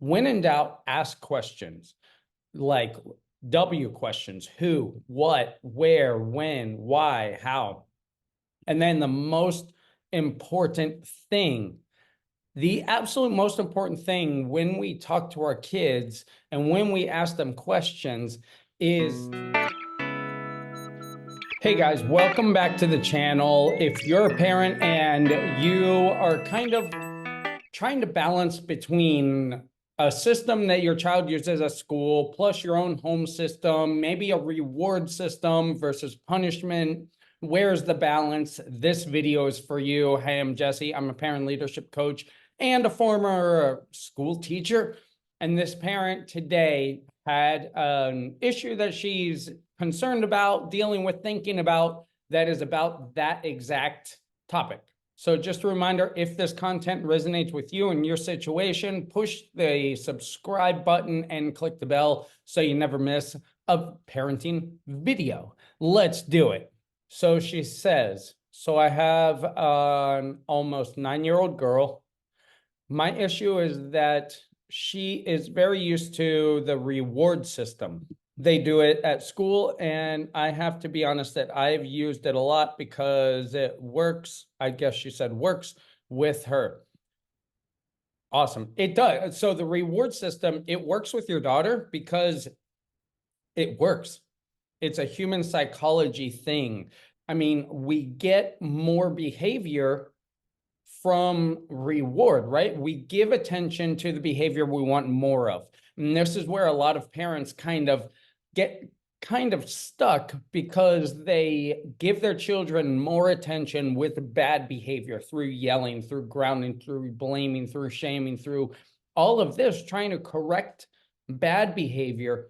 When in doubt, ask questions like W questions: who, what, where, when, why, how. And then the most important thing, the absolute most important thing when we talk to our kids and when we ask them questions is, hey guys, welcome back to the channel. If you're a parent and you are kind of trying to balance between a system that your child uses at school plus your own home system, maybe a reward system versus punishment, where's the balance? This video is for you. Hey, I'm Jesse. I'm a parent leadership coach and a former school teacher. And this parent today had an issue that she's concerned about, dealing with, thinking about, that is about that exact topic. So just a reminder, if this content resonates with you and your situation, push the subscribe button and click the bell so you never miss a parenting video. Let's do it. So she says, so I have an almost 9-year-old girl. My issue is that she is very used to the reward system. They do it at school, and I have to be honest that I've used it a lot because it works. I guess she said works with her. Awesome. It does. So the reward system, it works with your daughter because it works. It's a human psychology thing. I mean, we get more behavior from reward, right? We give attention to the behavior we want more of. And this is where a lot of parents get stuck because they give their children more attention with bad behavior through yelling, through grounding, through blaming, through shaming, through all of this, trying to correct bad behavior.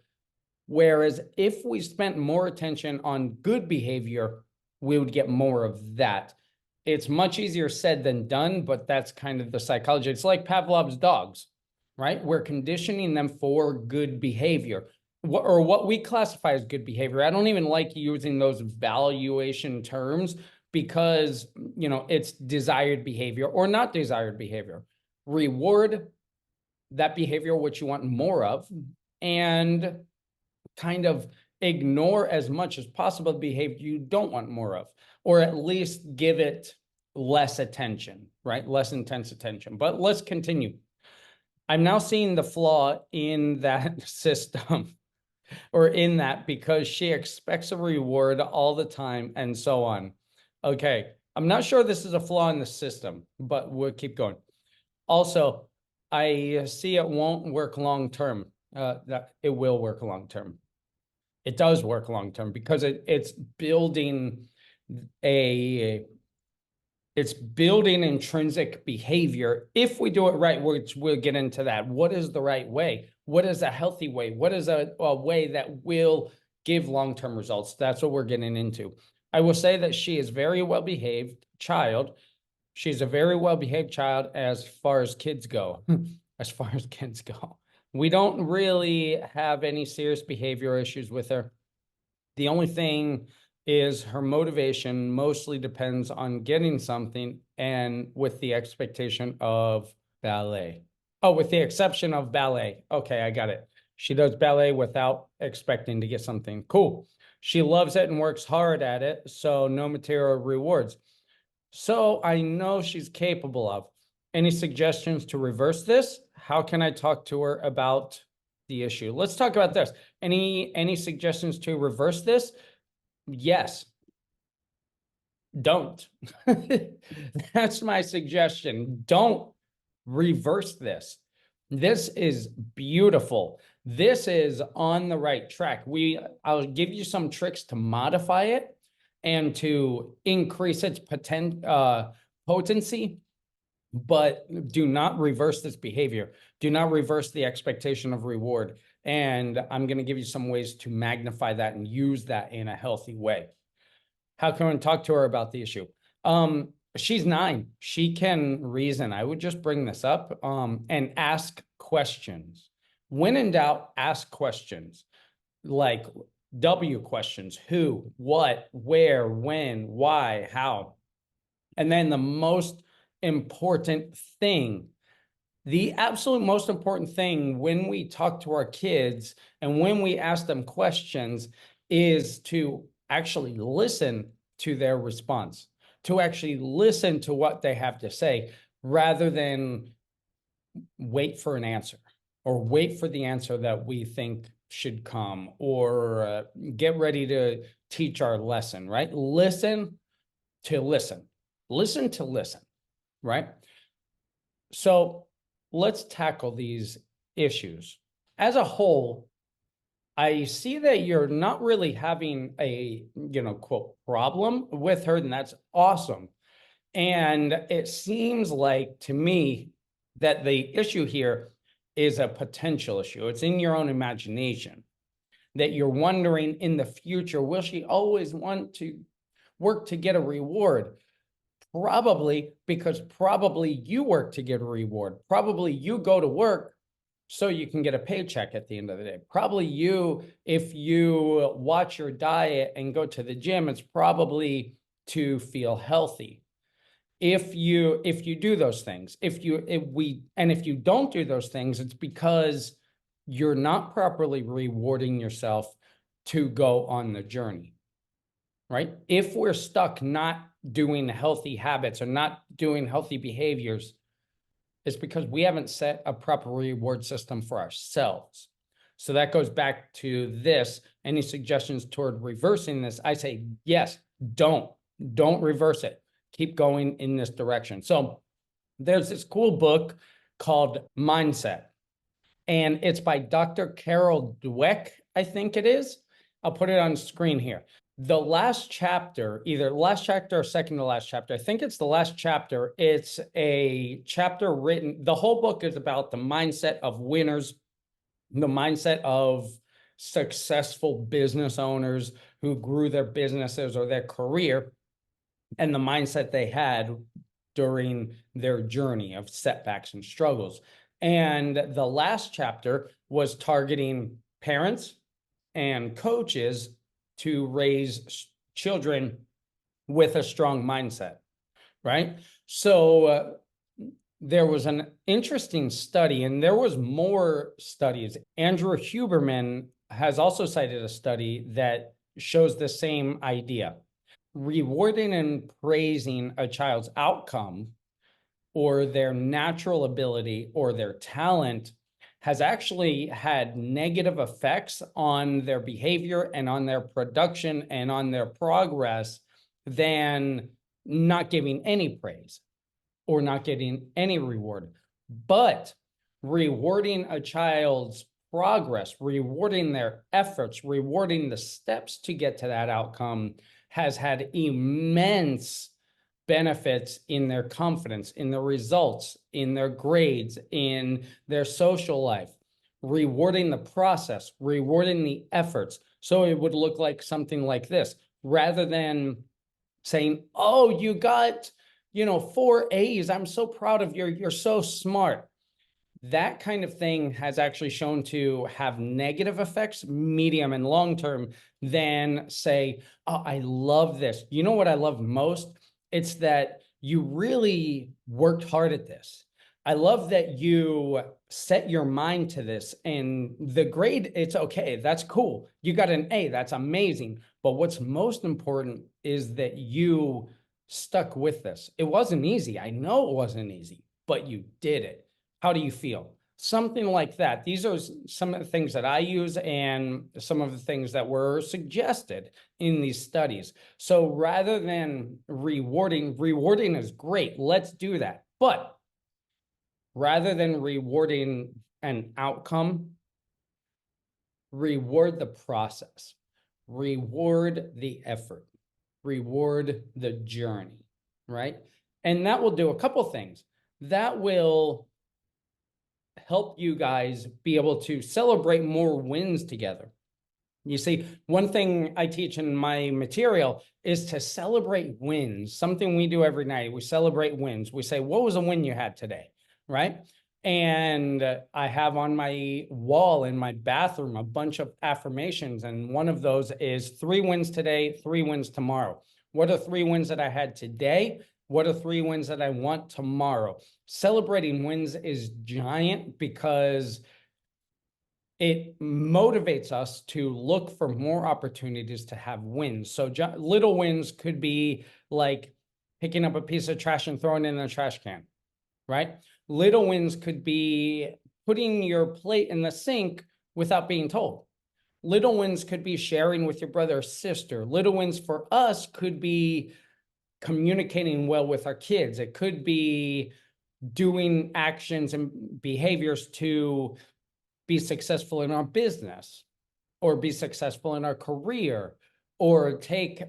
Whereas if we spent more attention on good behavior, we would get more of that. It's much easier said than done, but that's kind of the psychology. It's like Pavlov's dogs, right? We're conditioning them for good behavior, or what we classify as good behavior. I don't even like using those valuation terms because, it's desired behavior or not desired behavior. Reward that behavior, which you want more of, and kind of ignore as much as possible the behavior you don't want more of, or at least give it less attention, right? Less intense attention. But let's continue. I'm now seeing the flaw in that system, or in that, because she expects a reward all the time and so on. Okay, I'm not sure this is a flaw in the system, but we'll keep going. Also, I see it won't work long term. That it will work long term. It does work long term because it's building intrinsic behavior. If we do it right, which we'll get into that. What is the right way? What is a healthy way? What is a way that will give long-term results? That's what we're getting into. I will say that she is a very well-behaved child. She's a very well-behaved child as far as kids go. As far as kids go. We don't really have any serious behavior issues with her. The only thing is her motivation mostly depends on getting something, and with the expectation of ballet. Oh, with the exception of ballet. Okay, I got it. She does ballet without expecting to get something. Cool. She loves it and works hard at it, so no material rewards. So I know she's capable of. Any suggestions to reverse this? How can I talk to her about the issue? Let's talk about this. Any suggestions to reverse this? Yes. Don't. That's my suggestion. Don't reverse this. This is beautiful. This is on the right track. I'll give you some tricks to modify it and to increase its potency, but do not reverse this behavior. Do not reverse the expectation of reward. And I'm going to give you some ways to magnify that and use that in a healthy way. How can I talk to her about the issue? She's 9. She can reason. I would just bring this up and ask questions. When in doubt, ask questions like W questions: who, what, where, when, why, how. And then the most important thing, The absolute most important thing when we talk to our kids and when we ask them questions is to actually listen to their response, to actually listen to what they have to say, rather than wait for an answer or wait for the answer that we think should come, or get ready to teach our lesson, right? Listen to listen, listen to listen, right? So let's tackle these issues. As a whole, I see that you're not really having a, quote, problem with her, and that's awesome. And it seems like to me that the issue here is a potential issue. It's in your own imagination that you're wondering in the future, will she always want to work to get a reward? Probably, because probably you work to get a reward. Probably you go to work so you can get a paycheck at the end of the day. Probably you, if you watch your diet and go to the gym, it's probably to feel healthy. If you do those things, if you don't do those things, it's because you're not properly rewarding yourself to go on the journey, right? If we're stuck not doing healthy habits or not doing healthy behaviors, it's because we haven't set a proper reward system for ourselves. So that goes back to this. Any suggestions toward reversing this? I say, yes, don't reverse it. Keep going in this direction. So there's this cool book called Mindset, and it's by Dr. Carol Dweck, I think it is. I'll put it on screen here. The last chapter, either last chapter or second to last chapter, I think it's the last chapter. It's a chapter written, the whole book is about the mindset of winners, the mindset of successful business owners who grew their businesses or their career, and the mindset they had during their journey of setbacks and struggles. And the last chapter was targeting parents and coaches to raise children with a strong mindset, right? So there was an interesting study, and there was more studies. Andrew Huberman has also cited a study that shows the same idea. Rewarding and praising a child's outcome or their natural ability or their talent has actually had negative effects on their behavior and on their production and on their progress than not giving any praise or not getting any reward. But rewarding a child's progress, rewarding their efforts, rewarding the steps to get to that outcome has had immense benefits in their confidence, in their results, in their grades, in their social life, rewarding the process, rewarding the efforts. So it would look like something like this, rather than saying, oh, you got, 4 A's. I'm so proud of you. You're so smart. That kind of thing has actually shown to have negative effects, medium and long term, than say, oh, I love this. You know what I love most? It's that you really worked hard at this. I love that you set your mind to this, and the grade, it's okay. That's cool. You got an A. That's amazing. But what's most important is that you stuck with this. It wasn't easy. I know it wasn't easy, but you did it. How do you feel? Something like that. These are some of the things that I use and some of the things that were suggested in these studies. So rather than rewarding is great. Let's do that. But rather than rewarding an outcome, reward the process, reward the effort, reward the journey, right? And that will do a couple things. That will help you guys be able to celebrate more wins together. You see, one thing I teach in my material is to celebrate wins, something we do every night. We celebrate wins. We say, what was a win you had today, right? And I have on my wall in my bathroom a bunch of affirmations, and one of those is 3 wins today, 3 wins tomorrow. What are 3 wins that I had today? What are 3 wins that I want tomorrow? Celebrating wins is giant because it motivates us to look for more opportunities to have wins. So little wins could be like picking up a piece of trash and throwing it in the trash can, right? Little wins could be putting your plate in the sink without being told. Little wins could be sharing with your brother or sister. Little wins for us could be communicating well with our kids. It could be doing actions and behaviors to be successful in our business, or be successful in our career, or take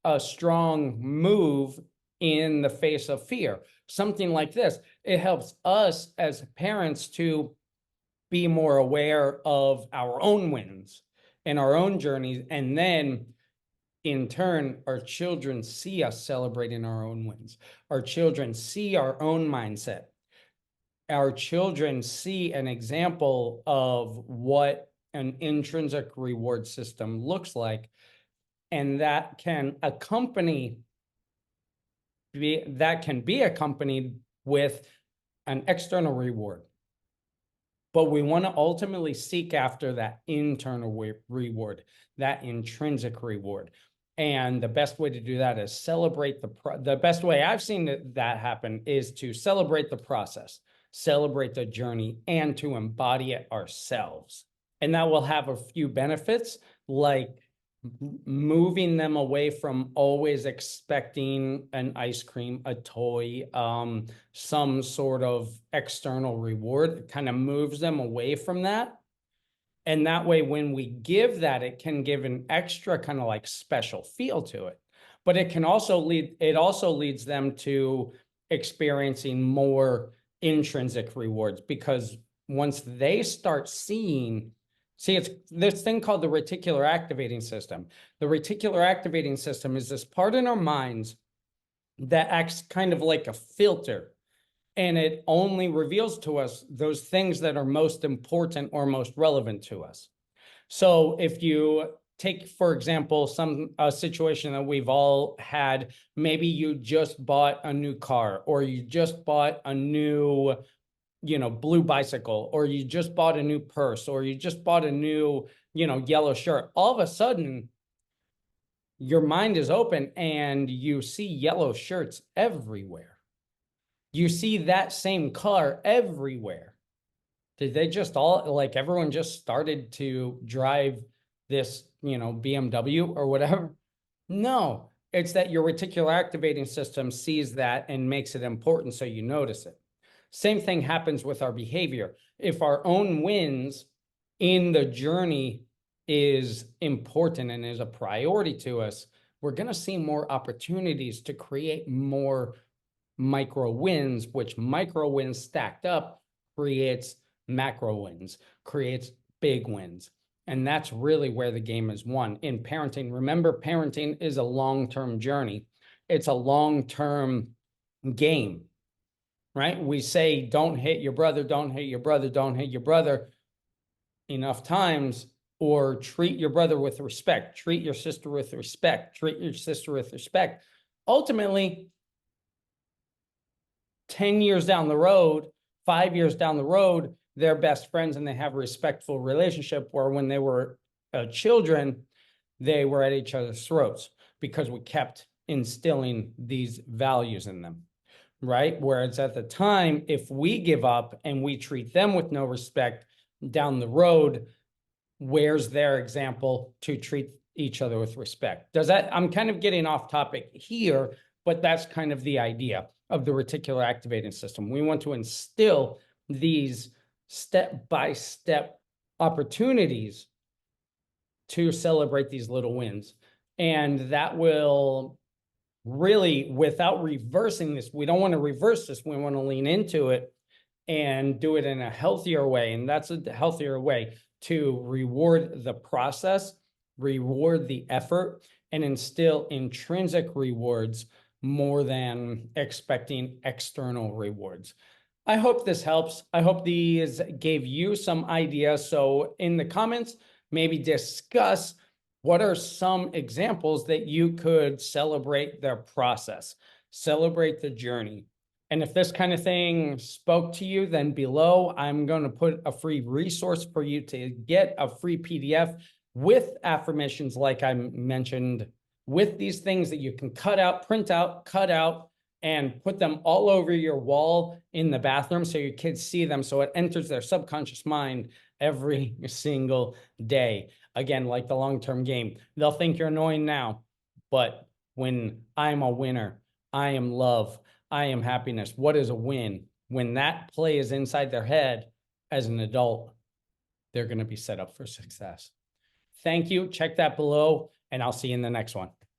a strong move in the face of fear. Something like this. It helps us as parents to be more aware of our own wins and our own journeys. And then in turn, our children see us celebrating our own wins. Our children see our own mindset. Our children see an example of what an intrinsic reward system looks like, and that can be accompanied with an external reward. But we want to ultimately seek after that internal reward, that intrinsic reward. And the best way to do that is celebrate the best way I've seen that happen is to celebrate the process, celebrate the journey, and to embody it ourselves. And that will have a few benefits, like moving them away from always expecting an ice cream, a toy, some sort of external reward. It kind of moves them away from that. And that way, when we give that, it can give an extra kind of like special feel to it. But it can also leads them to experiencing more intrinsic rewards, because once they start seeing, it's this thing called the reticular activating system. The reticular activating system is this part in our minds that acts kind of like a filter, and it only reveals to us those things that are most important or most relevant to us. So if you take, for example, a situation that we've all had, maybe you just bought a new car, or you just bought a new, blue bicycle, or you just bought a new purse, or you just bought a new, yellow shirt. All of a sudden, your mind is open and you see yellow shirts everywhere. You see that same car everywhere. Did they just everyone just started to drive this, BMW or whatever? No, it's that your reticular activating system sees that and makes it important, so you notice it. Same thing happens with our behavior. If our own wins in the journey is important and is a priority to us, we're going to see more opportunities to create more micro wins, which micro wins stacked up creates macro wins, creates big wins. And that's really where the game is won. In parenting, remember, parenting is a long-term journey. It's a long-term game, right? We say, don't hit your brother, don't hit your brother, don't hit your brother enough times, or treat your brother with respect, treat your sister with respect, treat your sister with respect. Ultimately, 10 years down the road, 5 years down the road, they're best friends and they have a respectful relationship, where when they were children, they were at each other's throats because we kept instilling these values in them, right? Whereas at the time, if we give up and we treat them with no respect, down the road, where's their example to treat each other with respect? I'm kind of getting off topic here, but that's kind of the idea of the reticular activating system. We want to instill these step-by-step opportunities to celebrate these little wins. And that will really, without reversing this, we don't want to reverse this. We want to lean into it and do it in a healthier way. And that's a healthier way to reward the process, reward the effort, and instill intrinsic rewards more than expecting external rewards. I hope this helps. I hope these gave you some ideas. So in the comments, maybe discuss what are some examples that you could celebrate their process. Celebrate the journey. And if this kind of thing spoke to you, then below, I'm going to put a free resource for you to get a free PDF with affirmations, like I mentioned, with these things that you can cut out, print out, cut out, and put them all over your wall in the bathroom so your kids see them, so it enters their subconscious mind every single day. Again, like the long-term game, they'll think you're annoying now, but when I'm a winner, I am love, I am happiness. What is a win? When that play is inside their head as an adult, they're going to be set up for success. Thank you. Check that below, and I'll see you in the next one.